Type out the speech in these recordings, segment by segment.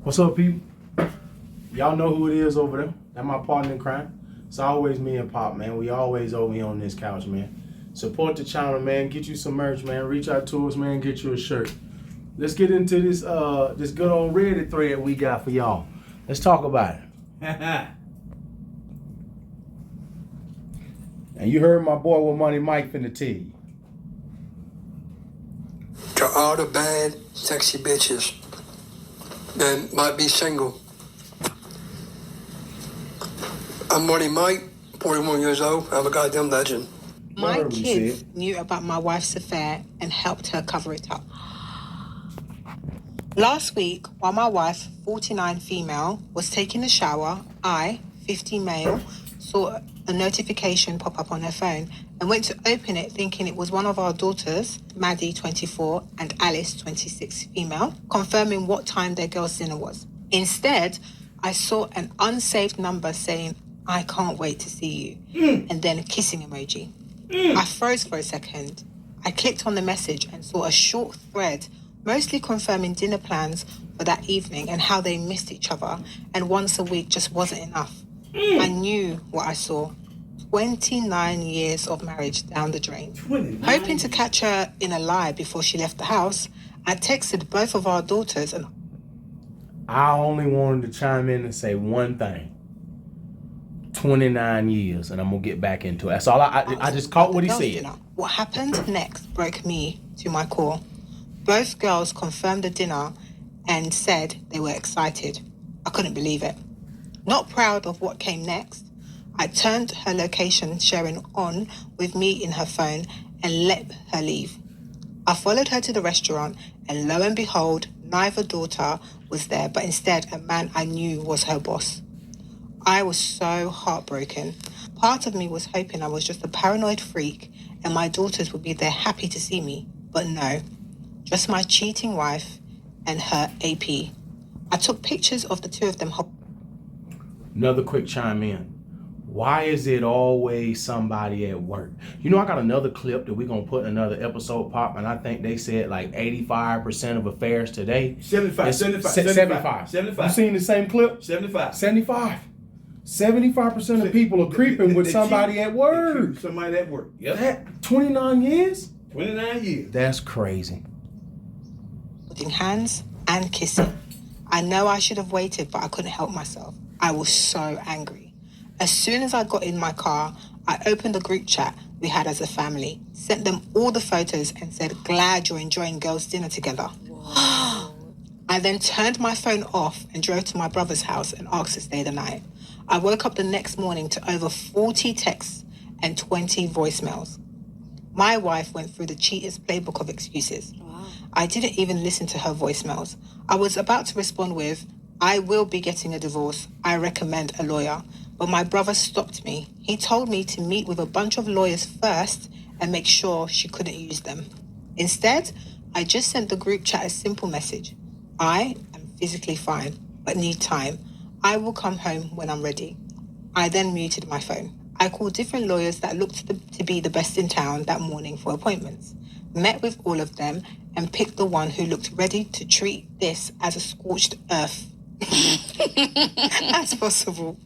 What's up, people? Y'all know who it is over there. That's my partner in crime. It's always me and Pop, man. We always over here on this couch, man. Support the channel, man. Get you some merch, man. Reach out to us, man. Get you a shirt. Let's get into this this good old Reddit thread we got for y'all. Let's talk about it. And you heard my boy with Money Mike finna tell you. To all the bad, sexy bitches that might be single. I'm Money Mike, 41 years old. I'm a goddamn legend. My kids knew about my wife's affair and helped her cover it up. Last week, while my wife, 49 female, was taking a shower, I, 50 male, saw a notification pop up on her phone and went to open it thinking it was one of our daughters, Maddie, 24, and Alice, 26 female, confirming what time their girls' dinner was. Instead, I saw an unsaved number saying, "I can't wait to see you," and then a kissing emoji. I froze for a second. I clicked on the message and saw a short thread mostly confirming dinner plans for that evening and how they missed each other and once a week just wasn't enough. I knew what I saw. 29 years of marriage down the drain. Hoping to catch her in a lie before she left the house, I texted both of our daughters and I only wanted to chime in and say one thing. 29 years, and I'm gonna get back into it. That's all I just caught what he said. What happened next broke me to my core. Both girls confirmed the dinner and said they were excited. I couldn't believe it. Not proud of what came next, I turned her location sharing on with me in her phone and let her leave. I followed her to the restaurant and lo and behold, neither daughter was there, but instead a man I knew was her boss. I was so heartbroken. Part of me was hoping I was just a paranoid freak and my daughters would be there happy to see me, but no, just my cheating wife and her AP. I took pictures of the two of them. Another quick chime in. Why is it always somebody at work? You know, I got another clip that we're going to put in another episode, Pop, and I think they said like 85% of affairs today. 75. You seen the same clip? 75. 75% of people are creeping with somebody at work. Somebody at work. Yep. That 29 years? 29 years. That's crazy. Holding hands and kissing. I know I should have waited, but I couldn't help myself. I was so angry. As soon as I got in my car, I opened the group chat we had as a family, sent them all the photos and said, "Glad you're enjoying girls' dinner together." I then turned my phone off and drove to my brother's house and asked to stay the night. I woke up the next morning to over 40 texts and 20 voicemails. My wife went through the cheater's playbook of excuses. Wow. I didn't even listen to her voicemails. I was about to respond with, "I will be getting a divorce. I recommend a lawyer." But my brother stopped me. He told me to meet with a bunch of lawyers first and make sure she couldn't use them. Instead, I just sent the group chat a simple message. "I am physically fine, but need time. I will come home when I'm ready." I then muted my phone. I called different lawyers that looked to be the best in town that morning for appointments, met with all of them, and picked the one who looked ready to treat this as a scorched earth as possible.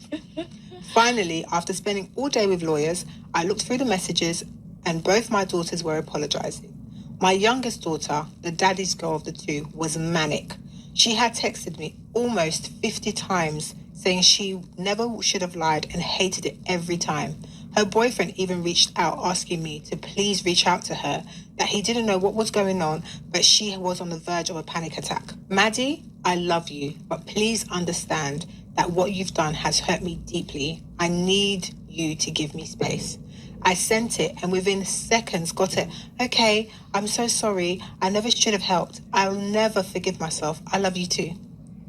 Finally, after spending all day with lawyers, I looked through the messages and both my daughters were apologizing. My youngest daughter, the daddy's girl of the two, was manic. She had texted me almost 50 times saying she never should have lied and hated it every time. Her boyfriend even reached out asking me to please reach out to her, that he didn't know what was going on, but she was on the verge of a panic attack. "Maddie, I love you, but please understand that what you've done has hurt me deeply. I need you to give me space." I sent it and within seconds got it. "Okay, I'm so sorry. I never should have helped. I'll never forgive myself. I love you too."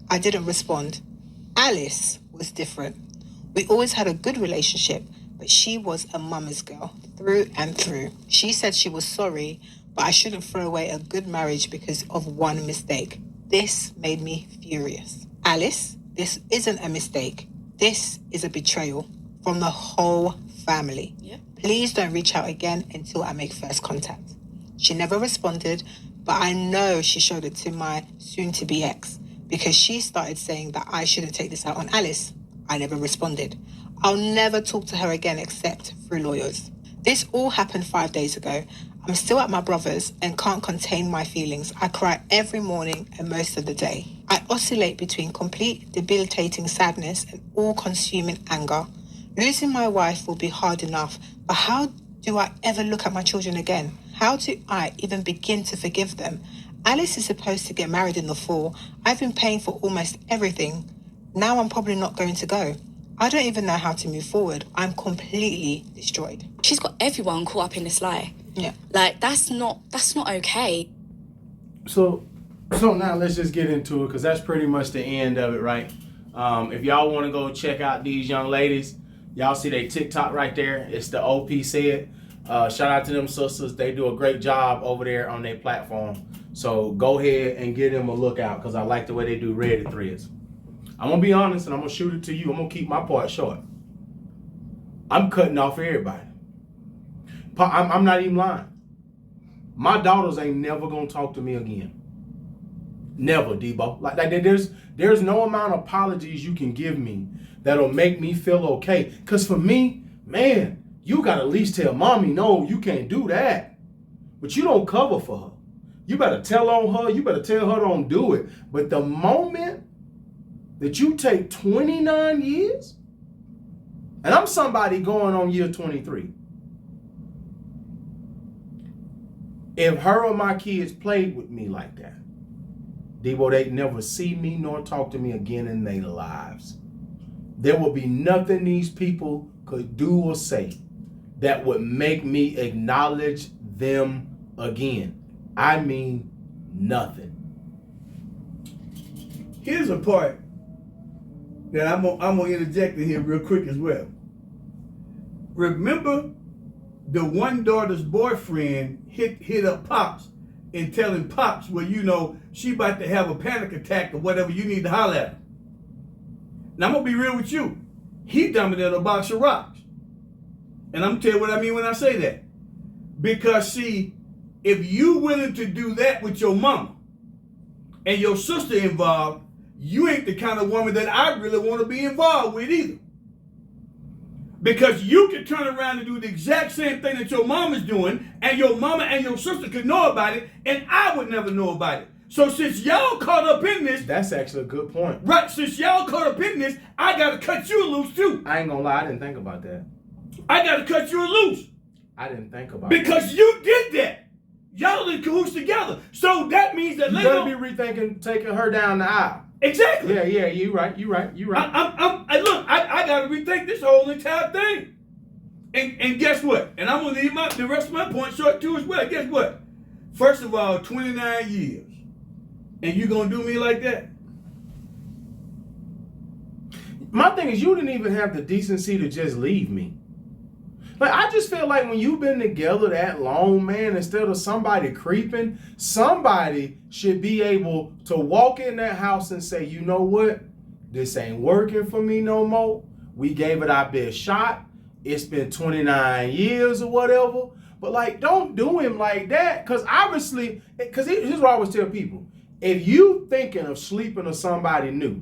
I didn't respond. Alice was different. We always had a good relationship, but she was a mama's girl through and through. She said she was sorry, but I shouldn't throw away a good marriage because of one mistake. This made me furious. "Alice, this isn't a mistake. This is a betrayal from the whole family. Yeah. Please don't reach out again until I make first contact." She never responded, but I know she showed it to my soon-to-be ex. because she started saying that I shouldn't take this out on Alice. I never responded. I'll never talk to her again except through lawyers. This all happened 5 days ago. I'm still at my brother's and can't contain my feelings. I cry every morning and most of the day. I oscillate between complete debilitating sadness and all-consuming anger. Losing my wife will be hard enough, but how do I ever look at my children again? How do I even begin to forgive them? Alice is supposed to get married in the fall. I've been paying for almost everything. Now I'm probably not going to go. I don't even know how to move forward. I'm completely destroyed. She's got everyone caught up in this lie. Yeah. Like, that's not okay. So now let's just get into it, because that's pretty much the end of it, right? If y'all want to go check out these young ladies, y'all see their TikTok right there. It's the OP Said. Shout out to them sisters. They do a great job over there on their platform. So go ahead and give them a look out, because I like the way they do Reddit threads. I'm going to be honest, and I'm going to shoot it to you. I'm going to keep my part short. I'm cutting off everybody. I'm not even lying. My daughters ain't never going to talk to me again. Never, Debo. Like there's no amount of apologies you can give me that'll make me feel okay. Because for me, man, you got to at least tell mommy, no, you can't do that. But you don't cover for her. You better tell on her. You better tell her don't do it. But the moment that you take 29 years, and I'm somebody going on year 23. If her or my kids played with me like that, Debo, they'd never see me nor talk to me again in their lives. There would be nothing these people could do or say that would make me acknowledge them again. I mean, nothing. Here's a part that I'm gonna interject in here real quick as well. Remember, the one daughter's boyfriend hit up Pops and telling Pops, well, you know, she about to have a panic attack or whatever, you need to holler at her. Now I'm gonna be real with you. He dumping in a box of rocks. And I'm gonna tell you what I mean when I say that. Because see, if you willing to do that with your mama and your sister involved, you ain't the kind of woman that I really want to be involved with either. Because you can turn around and do the exact same thing that your mom is doing, and your mama and your sister could know about it, and I would never know about it. So since y'all caught up in this... That's actually a good point. Right, since y'all caught up in this, I got to cut you loose too. I ain't gonna lie, I didn't think about that. I got to cut you loose. I didn't think about because you did that. Y'all in cahoots together. So that means that you better be rethinking taking her down the aisle. Exactly. Yeah, you right. I got to rethink this whole entire thing. And guess what? And I'm going to leave the rest of my point short too as well. Guess what? First of all, 29 years. And you going to do me like that? My thing is, you didn't even have the decency to just leave me. Like, I just feel like when you've been together that long, man, instead of somebody creeping, somebody should be able to walk in that house and say, you know what? This ain't working for me no more. We gave it our best shot. It's been 29 years or whatever. But, like, don't do him like that. Because obviously, here's what I always tell people. If you thinking of sleeping with somebody new,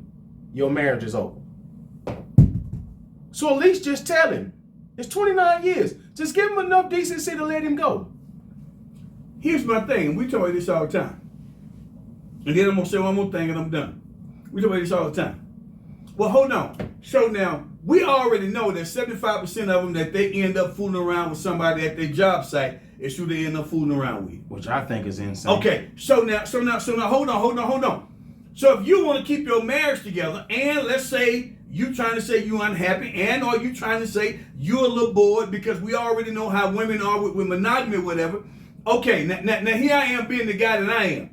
your marriage is over. So at least just tell him. It's 29 years. Just give him enough decency to let him go. Here's my thing, and we talk about this all the time. And then I'm going to say one more thing and I'm done. We talk about this all the time. Well, hold on. So now, we already know that 75% of them that they end up fooling around with somebody at their job site is who they end up fooling around with. Which I think is insane. Okay, so now, hold on. So if you want to keep your marriage together, and let's say you trying to say you unhappy, and or you trying to say you're a little bored, because we already know how women are with monogamy or whatever. Okay, now here I am being the guy that I am.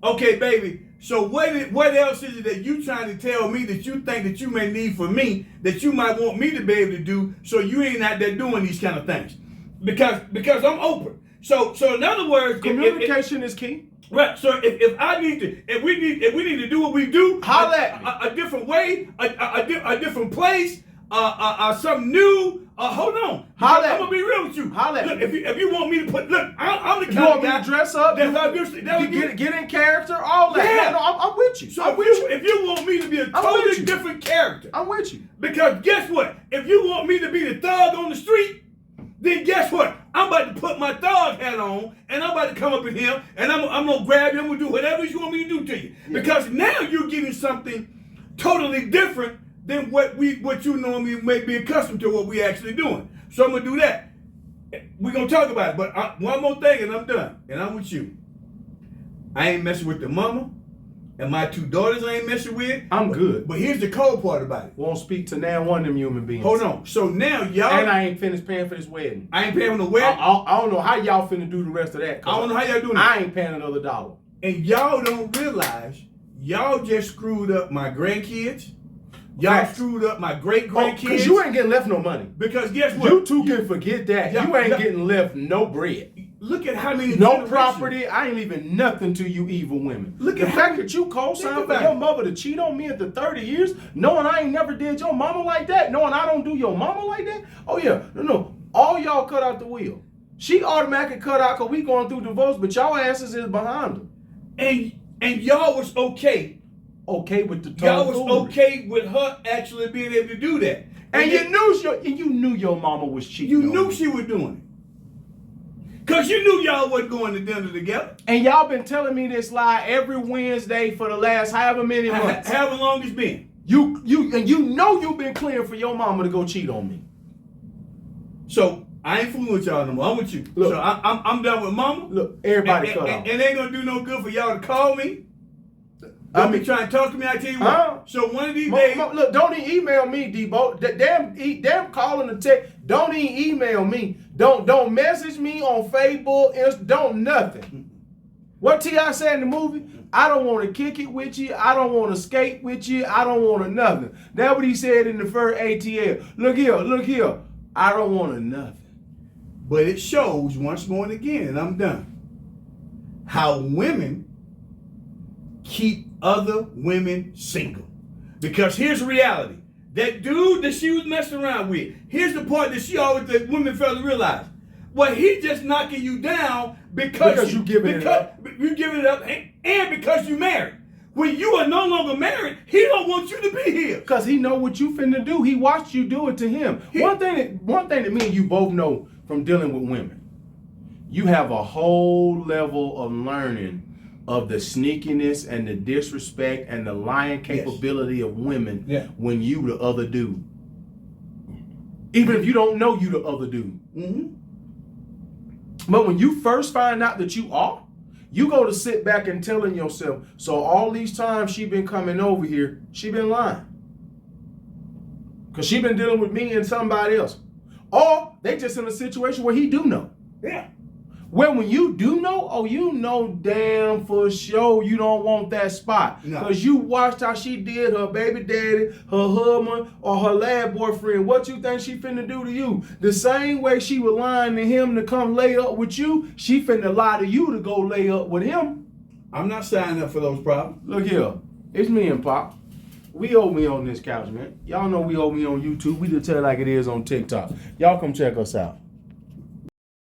Okay, baby, so what else is it that you trying to tell me that you think that you may need for me, that you might want me to be able to do, so you ain't out there doing these kind of things? Because I'm open. So in other words, communication is key. Right. So if we need to do what we do, holla at me. A different way, a different place, something new, Hold on. Holla at I'm gonna be real with you. Holla at Look, me. if you want me to put, look, I'm the You kind want of me guy to dress up? That's how you Get in character, all that. Yeah. No, I'm with you. So I'm with you. if you want me to be a with totally you. different character, I'm with you. because guess what? If you want me to be the thug on the street, then guess what? I'm about to put my thug hat on, and I'm about to come up in here, and I'm gonna grab you. I'm gonna do whatever you want me to do to you, because now you're getting something totally different than what you normally may be accustomed to. What we actually doing. So I'm gonna do that. We're gonna talk about it, but one more thing, and I'm done. And I'm with you. I ain't messing with the mama, and my 2 daughters I ain't messing with. I'm good. But here's the cold part about it. Won't speak to now one of them human beings. Hold on. So now y'all, And I ain't finished paying for this wedding. I ain't paying for the wedding. I don't know how y'all finna do the rest of that. 'Cause I don't know how y'all doing it. I ain't paying another dollar. And y'all don't realize y'all just screwed up my grandkids. Y'all Facts. screwed up my great Because grandkids. you ain't getting left no money. Because guess what? You two can forget that. Yeah, You ain't yeah. getting left no bread. Look at how many No generations- property. I ain't leaving nothing to you evil women. Look the at fact how- that you Think co-signed for about your it. mother to cheat on me after 30 years, knowing I ain't never did your mama like that, knowing I don't do your mama like that. Oh yeah, no. All y'all cut out the wheel. She automatically cut out because we going through divorce, but y'all asses is behind her. And y'all was okay. Okay with the Y'all was tomfoolery. okay with her actually being able to do that. And then- you knew your mama was cheating. you on knew you. she was doing it. Cause you knew y'all wasn't going to dinner together. And y'all been telling me this lie every Wednesday for the last however many months. However long it's been. You know you've been clearing for your mama to go cheat on me. So I ain't fooling with y'all no more. I'm with you. Look. So I'm done with mama. Look, everybody cut off. And it ain't gonna do no good for y'all to call me. I Don't be mean- trying to talk to me. I tell you what. Huh? So one of these days, Look, don't even email me, Debo. Damn calling the text. Don't even email me. Don't message me on Facebook. Don't nothing. What T.I. said in the movie? I don't want to kick it with you. I don't want to skate with you. I don't want to nothing. That's what he said in the first ATL. Look here. I don't want to nothing. but it shows once more and again, and I'm done, how women keep other women single. Because here's the reality. That dude that she was messing around with, here's the part that that women fail to realize. Well, he just knocking you down because you giving it up. You giving it up, and because you married. When you are no longer married, he don't want you to be here. Cause he know what you finna do. He watched you do it to him. One thing that me and you both know from dealing with women, you have a whole level of learning of the sneakiness and the disrespect and the lying capability of women when you the other dude. Even if you don't know you the other dude. Mm-hmm. But when you first find out that you are, you go to sit back and telling yourself, so all these times she been coming over here, she been lying. Because she been dealing with me and somebody else. Or they just in a situation where he do know. Yeah. Well, when you do know, oh, you know damn for sure you don't want that spot. No. Because you watched how she did her baby daddy, her husband, or her lad boyfriend. What you think she finna do to you? The same way she was lying to him to come lay up with you, she finna lie to you to go lay up with him. I'm not signing up for those problems. Look here, it's me and Pop. We owe me on this couch, man. Y'all know we owe me on YouTube. We just tell it like it is on TikTok. Y'all come check us out.